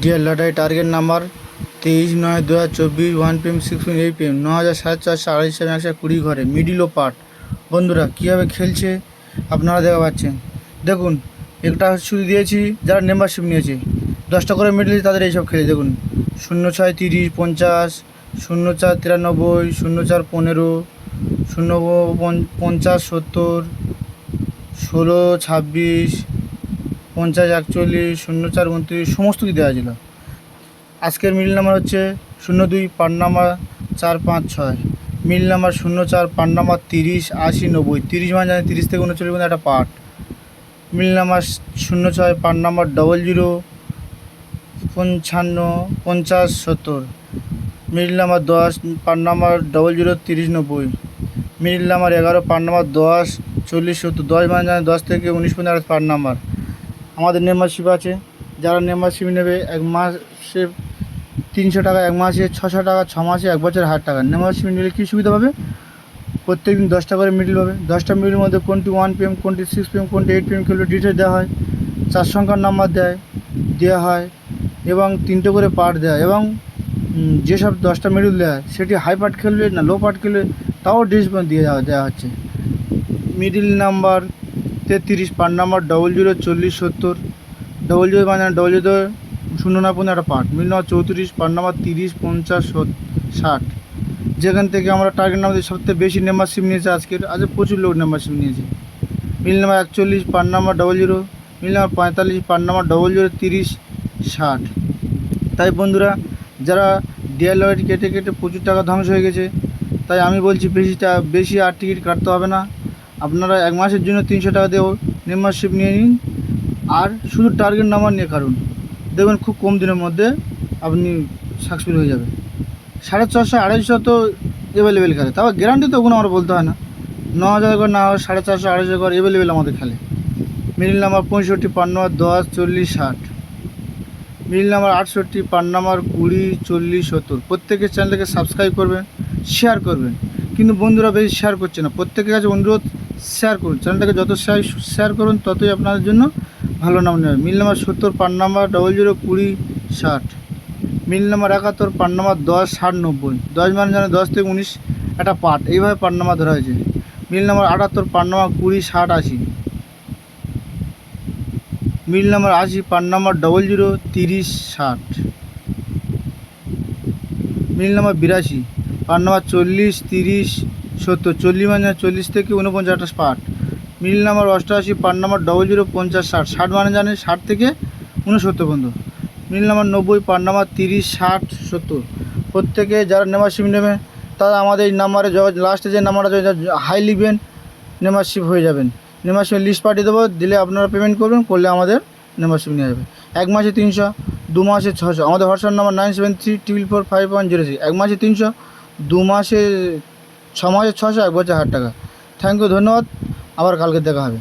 Dear lottery target number 23/9/2024 1 PM 6 PM 8 PM 9,420 ঘরে middle ও part. বন্ধুরা কীভাবে খেলছে আপনারা দেখা পাচ্ছেন। দেখুন একটা শুরু দিয়েছি, যারা মেম্বারশিপ নিয়েছে 10টা করে মিডিল তাদের এইসব খেলে। দেখুন 06 30 50 04 93 04 15 50 70 16 26 50 41 04 29 সমস্ত কিছু দেওয়া ছিল। আজকের মিডল নাম্বার হচ্ছে 02 part number 456, middle number 04 part number 30 80 90 30 মানে জানি 30 থেকে 39 পর্যন্ত একটা part. Middle number 06 part number 00 55 50 70, middle number 10 part number 00 30 90, middle number 11 part number 10 40 70 10 মানে জানি 10 থেকে 19 পর্যন্ত একটা পার্ট নাম্বার। আমাদের মেম্বারশিপ আছে, যারা মেম্বারশিপ নেবে এক মাসে 300 টাকা, এক মাসে 600 টাকা, 6 মাসে 1 বছর 1000 টাকা। মেম্বারশিপ নিলে কী সুবিধা পাবে? প্রত্যেক দিন 10টা করে মিডল পাবে। 10টা মিডলের মধ্যে কোনটি 1 PM, কোনটি 6 PM, কোনটি 8 PM খেলবে ডিটেলস দেওয়া হয়, 4 সংখ্যার নাম্বার দেওয়া হয় এবং 3টে করে পার্ট দেয়। এবং যেসব 10টা মিডল দেয় সেটি হাই পার্ট খেলবে না লো পার্ট খেলবে তাও ডিটেলস দেওয়া হচ্ছে। মিডল নাম্বার 33 পার্ট নাম্বার 00 40 70, 00 মানে 00 0 একটা part. Middle number 34 part number 30 50 60, যেখান থেকে আমরা টার্গেট নাম্বার সবথেকে বেশি মেম্বারশিপ নিয়েছে। আজকে প্রচুর লোক মেম্বারশিপ নিয়েছে। Middle number 41 part number 00, middle number 45 part number 00 30 60। তাই বন্ধুরা, যারা ডিয়ার লটারি কেটে কেটে প্রচুর টাকা ধ্বংস হয়ে গেছে, তাই আমি বলছি বেশি আর টিকিট কাটতে হবে না। আপনারা এক মাসের জন্য 300 টাকা দিয়ে মেম্বারশিপ নিয়ে নিন আর শুধু টার্গেট নাম্বার নিয়ে কাটুন। দেখবেন খুব কম দিনের মধ্যে আপনি সাকসেসফুল হয়ে যাবে। 450 250 তো অ্যাভেলেবেল খেলে, তাও গ্যারান্টি তো ওগুলো আমরা বলতে হয় না। 9000 করে না হয় 450 250 করে অ্যাভেলেবেল আমাদের খেলে। Middle number 65 part number 10 40 60, middle number 68 part number 20 40 70। প্রত্যেকের চ্যানেলটাকে সাবস্ক্রাইব করবেন, শেয়ার করবেন। কিন্তু বন্ধুরা বেশি শেয়ার করছে না। প্রত্যেকের কাছে অনুরোধ, শেয়ার করুন। চ্যানেলটাকে যত শেয়ার করুন ততই আপনাদের জন্য ভালো নাম নেবে। Middle number 70 part number 00 20 60, middle number 71 part number 10 60 90 10 মানে জানে 10 থেকে 19 একটা পার্ট, এইভাবে পার্ট নাম্বার ধরা হয়েছে। Middle number 78 part number 20 60 80, middle number 80 part number 00 30 60, middle number 82 part number 40 30 70 40 মানে 40 থেকে 49 একটা part. Middle number 88 part number 00 50 60 60 মানে জানে 60 থেকে 69 পর্যন্ত। Middle number 90 part number 30 60 70। প্রত্যেকে যারা মেম্বারশিপ নেবেন তারা আমাদের এই নাম্বারে লাস্টে যে নাম্বারটা হাই লিখবেন, মেম্বারশিপ হয়ে যাবেন। মেম্বারশিপ লিস্ট পাঠিয়ে দেবো, দিলে আপনারা পেমেন্ট করবেন, করলে আমাদের মেম্বারশিপ নিয়ে যাবে। এক মাসে 300, 2 মাসে 600। আমাদের হোয়াটসঅ্যাপ নাম্বার 973 444 5106। এক মাসে 300, 2 মাসে 6 মাসে 600, 1 বছর 1000 টাকা। থ্যাংক ইউ, ধন্যবাদ। আবার কালকে দেখা হবে।